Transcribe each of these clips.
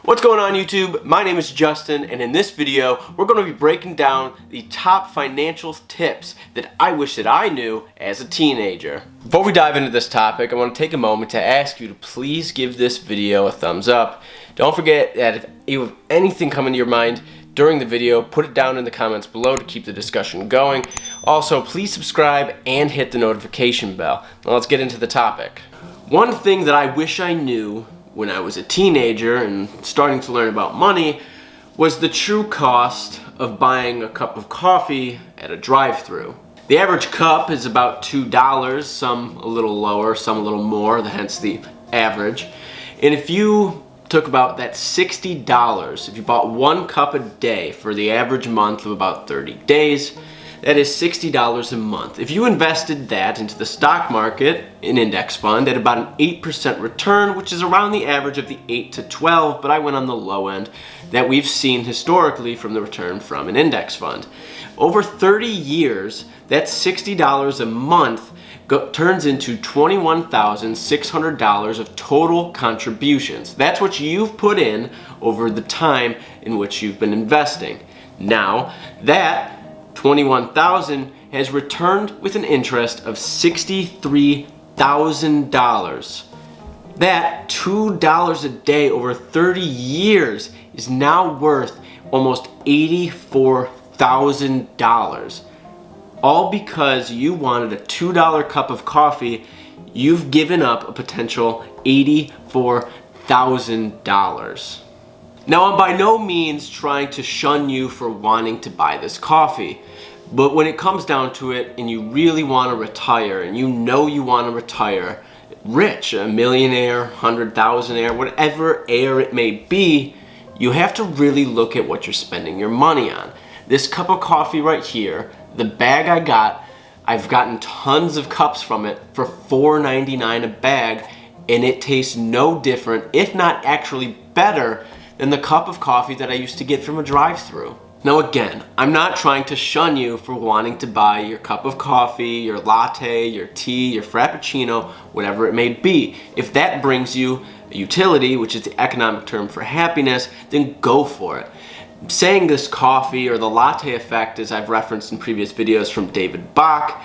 What's going on YouTube? My name is Justin, and in this video we're going to be breaking down the top financial tips that I wish that I knew as a teenager. Before we dive into this topic, I want to take a moment to ask you to please give this video a thumbs up. Don't forget that if you have anything come into your mind during the video, put it down in the comments below to keep the discussion going. Also, please subscribe and hit the notification bell. Now let's get into the topic. One thing that I wish I knew when I was a teenager and starting to learn about money was the true cost of buying a cup of coffee at a drive-thru. The average cup is about $2, some a little lower, some a little more, hence the average. And if you took about that $60, if you bought one cup a day for the average month of about 30 days, that is $60 a month. If you invested that into the stock market, an index fund, at about an 8% return, which is around the average of the 8 to 12, but I went on the low end, that we've seen historically from the return from an index fund. Over 30 years, that $60 a month turns into $21,600 of total contributions. That's what you've put in over the time in which you've been investing. Now, that $21,000 has returned with an interest of $63,000. That $2 a day over 30 years is now worth almost $84,000. All because you wanted a $2 cup of coffee. You've given up a potential $84,000. Now, I'm by no means trying to shun you for wanting to buy this coffee, but when it comes down to it and you really want to retire, and you know you want to retire rich, a millionaire, 100,000-aire, whatever air it may be, you have to really look at what you're spending your money on. This cup of coffee right here, the bag I've gotten tons of cups from it for $4.99 a bag, and it tastes no different, if not actually better, than the cup of coffee that I used to get from a drive-thru. Now again, I'm not trying to shun you for wanting to buy your cup of coffee, your latte, your tea, your frappuccino, whatever it may be. If that brings you a utility, which is the economic term for happiness, then go for it. Saying this coffee or the latte effect, as I've referenced in previous videos from David Bach,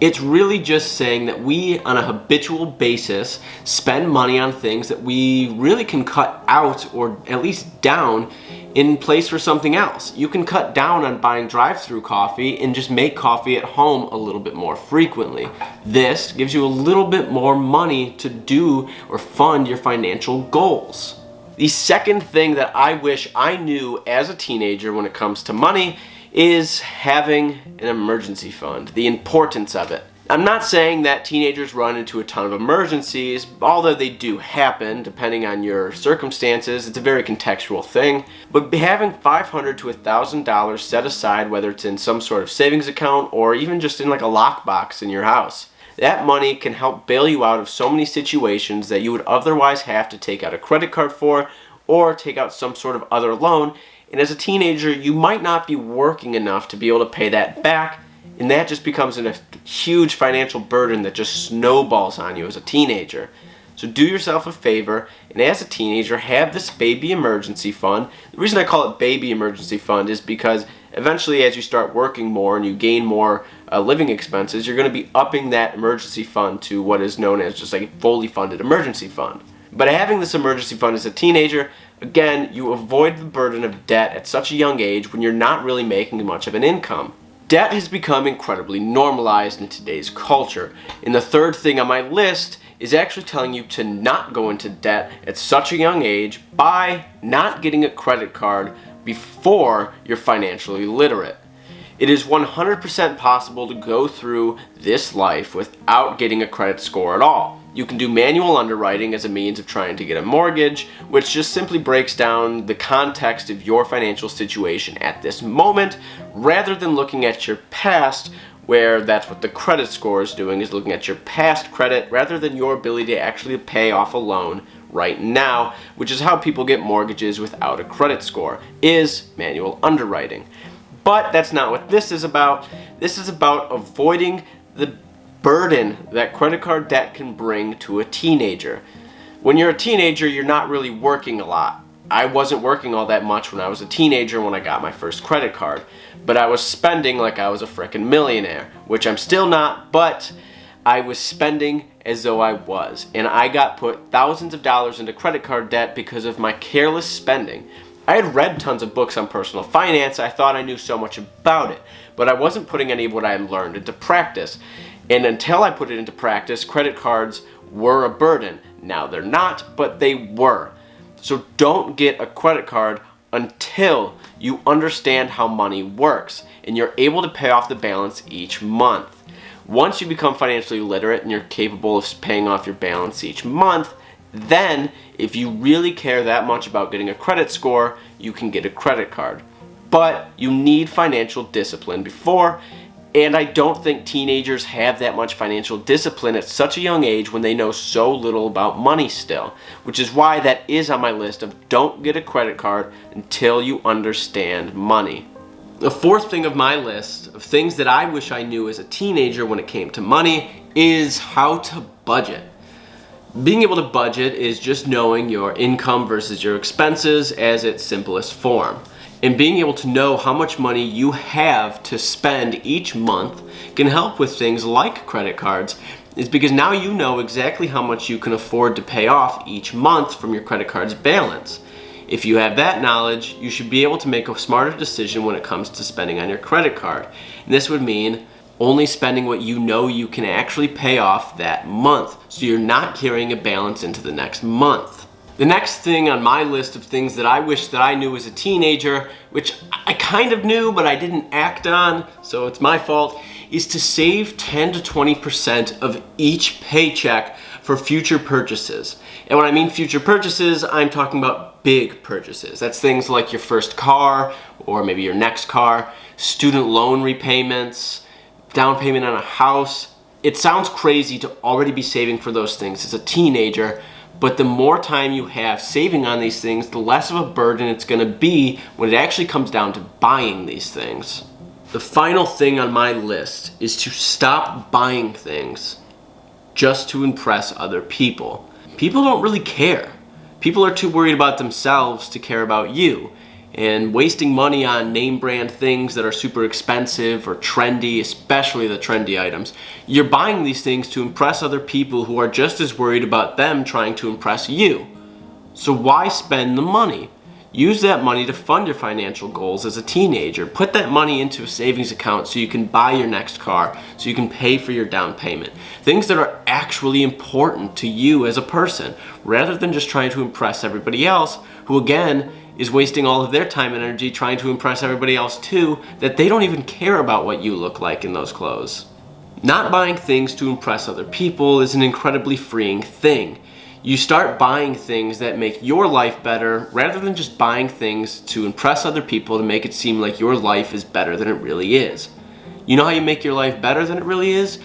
it's really just saying that we, on a habitual basis, spend money on things that we really can cut out or at least down in place for something else. You can cut down on buying drive-thru coffee and just make coffee at home a little bit more frequently. This gives you a little bit more money to do or fund your financial goals. The second thing that I wish I knew as a teenager when it comes to money is having an emergency fund, the importance of it. I'm not saying that teenagers run into a ton of emergencies, although they do happen depending on your circumstances. It's a very contextual thing, but having $500 to $1,000 set aside, whether it's in some sort of savings account or even just in like a lockbox in your house, that money can help bail you out of so many situations that you would otherwise have to take out a credit card for or take out some sort of other loan. And as a teenager, you might not be working enough to be able to pay that back, and that just becomes a huge financial burden that just snowballs on you as a teenager. So do yourself a favor, and as a teenager, have this baby emergency fund. The reason I call it baby emergency fund is because eventually as you start working more and you gain more living expenses, you're going to be upping that emergency fund to what is known as just like a fully funded emergency fund. But having this emergency fund as a teenager, again, you avoid the burden of debt at such a young age when you're not really making much of an income. Debt has become incredibly normalized in today's culture. And the third thing on my list is actually telling you to not go into debt at such a young age by not getting a credit card before you're financially literate. It is 100% possible to go through this life without getting a credit score at all. You can do manual underwriting as a means of trying to get a mortgage, which just simply breaks down the context of your financial situation at this moment, rather than looking at your past, where that's what the credit score is doing, is looking at your past credit rather than your ability to actually pay off a loan right now, which is how people get mortgages without a credit score, is manual underwriting. But that's not what this is about. This is about avoiding the burden that credit card debt can bring to a teenager. When you're a teenager, you're not really working a lot. I wasn't working all that much when I was a teenager when I got my first credit card, but I was spending like I was a frickin' millionaire, which I'm still not, but I was spending as though I was, and I got put thousands of dollars into credit card debt because of my careless spending. I had read tons of books on personal finance. I thought I knew so much about it, but I wasn't putting any of what I had learned into practice. And until I put it into practice, credit cards were a burden. Now they're not, but they were. So don't get a credit card until you understand how money works and you're able to pay off the balance each month. Once you become financially literate and you're capable of paying off your balance each month, then if you really care that much about getting a credit score, you can get a credit card. But you need financial discipline before, and I don't think teenagers have that much financial discipline at such a young age when they know so little about money still, which is why that is on my list of don't get a credit card until you understand money. The fourth thing of my list of things that I wish I knew as a teenager when it came to money is how to budget. Being able to budget is just knowing your income versus your expenses as its simplest form. And being able to know how much money you have to spend each month can help with things like credit cards, is because now you know exactly how much you can afford to pay off each month from your credit card's balance. If you have that knowledge, you should be able to make a smarter decision when it comes to spending on your credit card. And this would mean only spending what you know you can actually pay off that month, so you're not carrying a balance into the next month. The next thing on my list of things that I wish that I knew as a teenager, which I kind of knew but I didn't act on, so it's my fault, is to save 10 to 20% of each paycheck for future purchases. And when I mean future purchases, I'm talking about big purchases. That's things like your first car, or maybe your next car, student loan repayments, down payment on a house. It sounds crazy to already be saving for those things as a teenager, but the more time you have saving on these things, the less of a burden it's going to be when it actually comes down to buying these things. The final thing on my list is to stop buying things just to impress other people. People don't really care. People are too worried about themselves to care about you. And wasting money on name brand things that are super expensive or trendy, especially the trendy items, you're buying these things to impress other people who are just as worried about them trying to impress you. So why spend the money? Use that money to fund your financial goals as a teenager. Put that money into a savings account so you can buy your next car, so you can pay for your down payment. Things that are actually important to you as a person, rather than just trying to impress everybody else, who again, is wasting all of their time and energy trying to impress everybody else too, that they don't even care about what you look like in those clothes. Not buying things to impress other people is an incredibly freeing thing. You start buying things that make your life better rather than just buying things to impress other people to make it seem like your life is better than it really is. You know how you make your life better than it really is?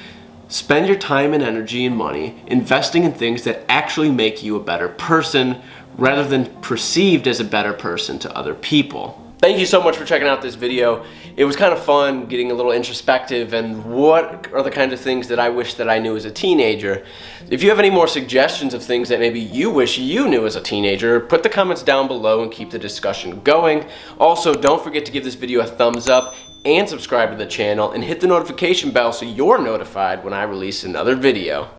Spend your time and energy and money investing in things that actually make you a better person rather than perceived as a better person to other people. Thank you so much for checking out this video. It was kind of fun getting a little introspective and what are the kinds of things that I wish that I knew as a teenager. If you have any more suggestions of things that maybe you wish you knew as a teenager, put the comments down below and keep the discussion going. Also, don't forget to give this video a thumbs up and subscribe to the channel and hit the notification bell so you're notified when I release another video.